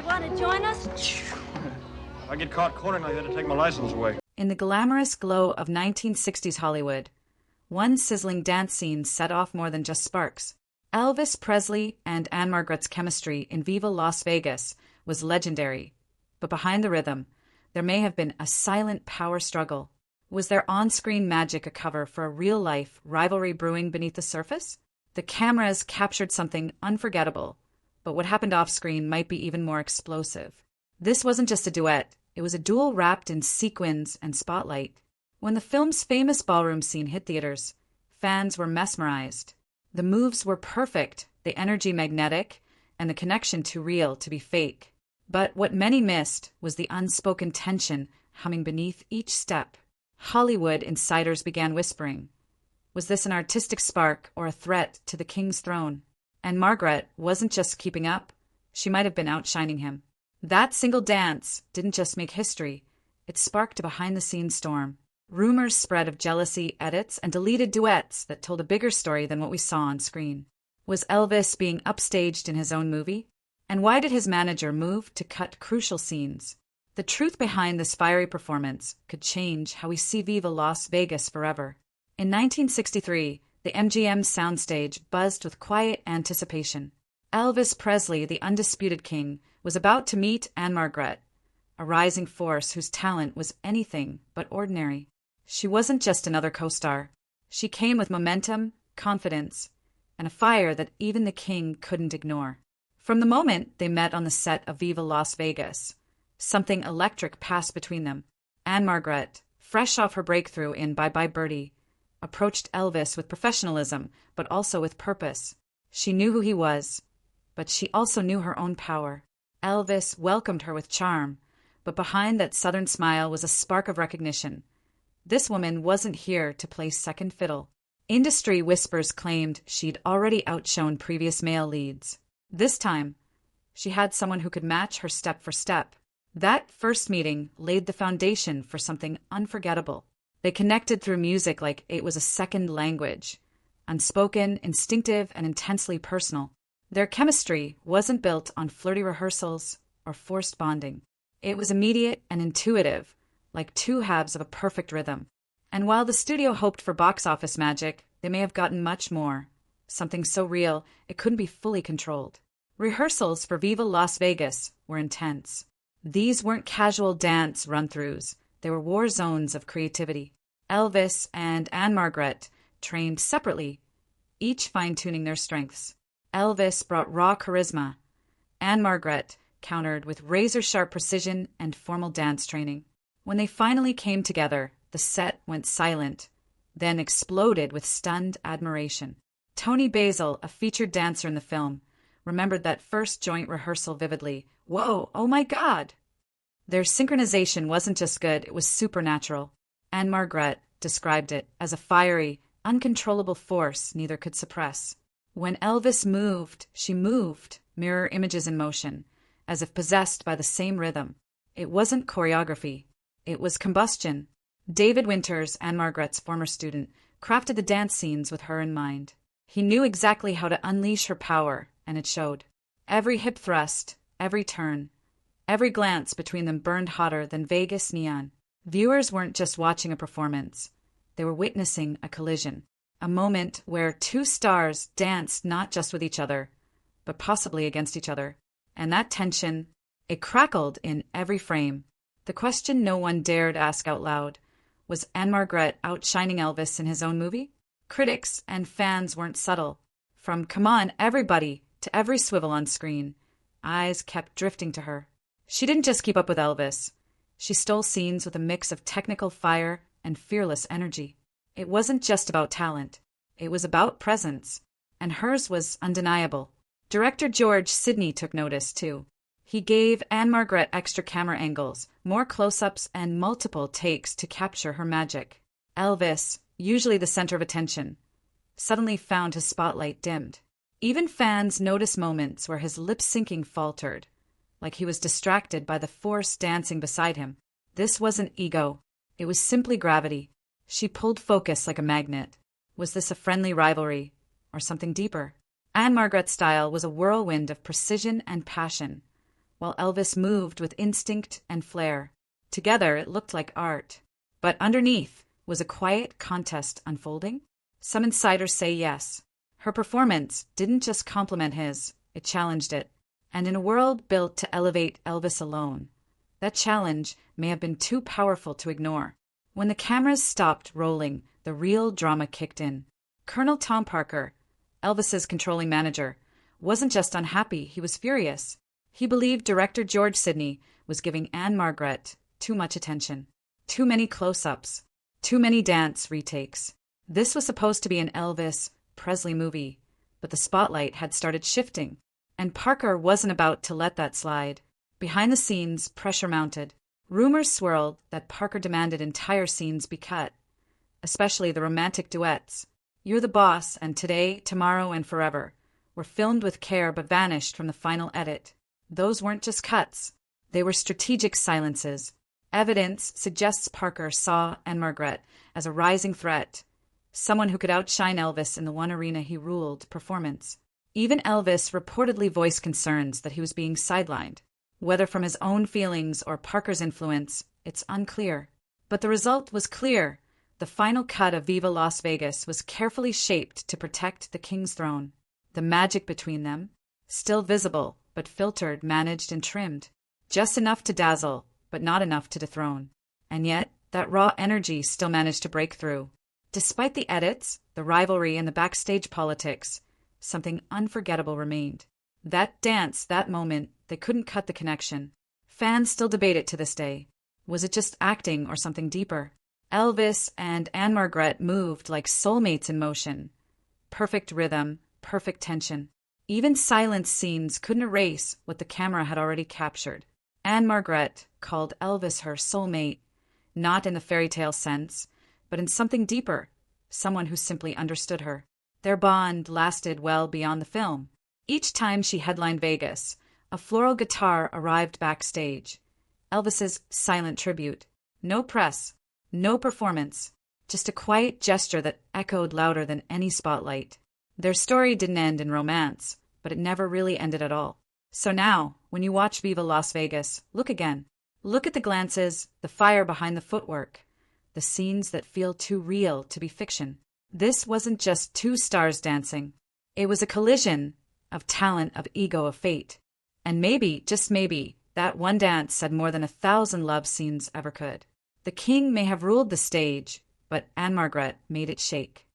want to join us? If I get caught cornering, I had to take my license away. In the glamorous glow of 1960s Hollywood, one sizzling dance scene set off more than just sparks. Elvis Presley and Ann-Margret's chemistry in Viva Las Vegas was legendary. But behind the rhythm, there may have been a silent power struggle. Was their on-screen magic a cover for a real-life rivalry brewing beneath the surface? The cameras captured something unforgettable, but what happened off-screen might be even more explosive. This wasn't just a duet, it was a duel wrapped in sequins and spotlight. When the film's famous ballroom scene hit theaters, fans were mesmerized. The moves were perfect, the energy magnetic, and the connection too real to be fake. But what many missed was the unspoken tension humming beneath each step. Hollywood insiders began whispering. Was this an artistic spark or a threat to the king's throne? And Margaret wasn't just keeping up, she might have been outshining him. That single dance didn't just make history, it sparked a behind-the-scenes storm. Rumors spread of jealousy, edits, and deleted duets that told a bigger story than what we saw on screen. Was Elvis being upstaged in his own movie? And why did his manager move to cut crucial scenes? The truth behind this fiery performance could change how we see Viva Las Vegas forever. In 1963, the MGM soundstage buzzed with quiet anticipation. Elvis Presley, the undisputed king, was about to meet Ann-Margret, a rising force whose talent was anything but ordinary. She wasn't just another co-star. She came with momentum, confidence, and a fire that even the king couldn't ignore. From the moment they met on the set of Viva Las Vegas, something electric passed between them. Ann-Margret, fresh off her breakthrough in Bye Bye Birdie, approached Elvis with professionalism, but also with purpose. She knew who he was, but she also knew her own power. Elvis welcomed her with charm, but behind that southern smile was a spark of recognition. This woman wasn't here to play second fiddle. Industry whispers claimed she'd already outshone previous male leads. This time, she had someone who could match her step for step. That first meeting laid the foundation for something unforgettable. They connected through music like it was a second language, unspoken, instinctive, and intensely personal. Their chemistry wasn't built on flirty rehearsals or forced bonding. It was immediate and intuitive, like two halves of a perfect rhythm. And while the studio hoped for box office magic, they may have gotten much more, something so real it couldn't be fully controlled. Rehearsals for Viva Las Vegas were intense. These weren't casual dance run-throughs. They were war zones of creativity. Elvis and Ann-Margret trained separately, each fine-tuning their strengths. Elvis brought raw charisma. Ann-Margret countered with razor-sharp precision and formal dance training. When they finally came together, the set went silent, then exploded with stunned admiration. Tony Basil, a featured dancer in the film, remembered that first joint rehearsal vividly. Whoa, oh my God! Their synchronization wasn't just good, it was supernatural. Ann-Margret described it as a fiery, uncontrollable force neither could suppress. When Elvis moved, she moved, mirror images in motion, as if possessed by the same rhythm. It wasn't choreography, it was combustion. David Winters, Ann-Margret's former student, crafted the dance scenes with her in mind. He knew exactly how to unleash her power, and it showed. Every hip thrust, every turn, every glance between them burned hotter than Vegas neon. Viewers weren't just watching a performance. They were witnessing a collision. A moment where two stars danced not just with each other, but possibly against each other. And that tension, it crackled in every frame. The question no one dared ask out loud, was Ann-Margret outshining Elvis in his own movie? Critics and fans weren't subtle. From "come on, everybody" to every swivel on screen, eyes kept drifting to her. She didn't just keep up with Elvis. She stole scenes with a mix of technical fire and fearless energy. It wasn't just about talent. It was about presence. And hers was undeniable. Director George Sidney took notice, too. He gave Ann-Margret extra camera angles, more close-ups, and multiple takes to capture her magic. Elvis, usually the center of attention, suddenly found his spotlight dimmed. Even fans noticed moments where his lip-syncing faltered, like he was distracted by the force dancing beside him. This wasn't ego. It was simply gravity. She pulled focus like a magnet. Was this a friendly rivalry, or something deeper? Ann-Margret's style was a whirlwind of precision and passion, while Elvis moved with instinct and flair. Together, it looked like art. But underneath was a quiet contest unfolding. Some insiders say yes. Her performance didn't just complement his, it challenged it. And in a world built to elevate Elvis alone, that challenge may have been too powerful to ignore. When the cameras stopped rolling, the real drama kicked in. Colonel Tom Parker, Elvis's controlling manager, wasn't just unhappy, he was furious. He believed director George Sidney was giving Ann-Margret too much attention. Too many close-ups. Too many dance retakes. This was supposed to be an Elvis Presley movie, but the spotlight had started shifting, and Parker wasn't about to let that slide. Behind the scenes, pressure mounted. Rumors swirled that Parker demanded entire scenes be cut, especially the romantic duets. You're the Boss and Today, Tomorrow, and Forever were filmed with care but vanished from the final edit. Those weren't just cuts. They were strategic silences. Evidence suggests Parker saw Ann-Margret as a rising threat, someone who could outshine Elvis in the one arena he ruled, performance. Even Elvis reportedly voiced concerns that he was being sidelined. Whether from his own feelings or Parker's influence, it's unclear. But the result was clear. The final cut of Viva Las Vegas was carefully shaped to protect the king's throne. The magic between them, still visible, but filtered, managed, and trimmed. Just enough to dazzle, but not enough to dethrone. And yet, that raw energy still managed to break through. Despite the edits, the rivalry, and the backstage politics, something unforgettable remained. That dance, that moment, they couldn't cut the connection. Fans still debate it to this day. Was it just acting or something deeper? Elvis and Ann-Margret moved like soulmates in motion. Perfect rhythm, perfect tension. Even silence scenes couldn't erase what the camera had already captured. Ann-Margret called Elvis her soulmate, not in the fairy tale sense, but in something deeper, someone who simply understood her. Their bond lasted well beyond the film. Each time she headlined Vegas, a floral guitar arrived backstage. Elvis's silent tribute. No press, no performance, just a quiet gesture that echoed louder than any spotlight. Their story didn't end in romance, but it never really ended at all. So now, when you watch Viva Las Vegas, look again. Look at the glances, the fire behind the footwork, the scenes that feel too real to be fiction. This wasn't just two stars dancing. It was a collision of talent, of ego, of fate. And maybe, just maybe, that one dance said more than 1,000 love scenes ever could. The king may have ruled the stage, but Ann-Margret made it shake.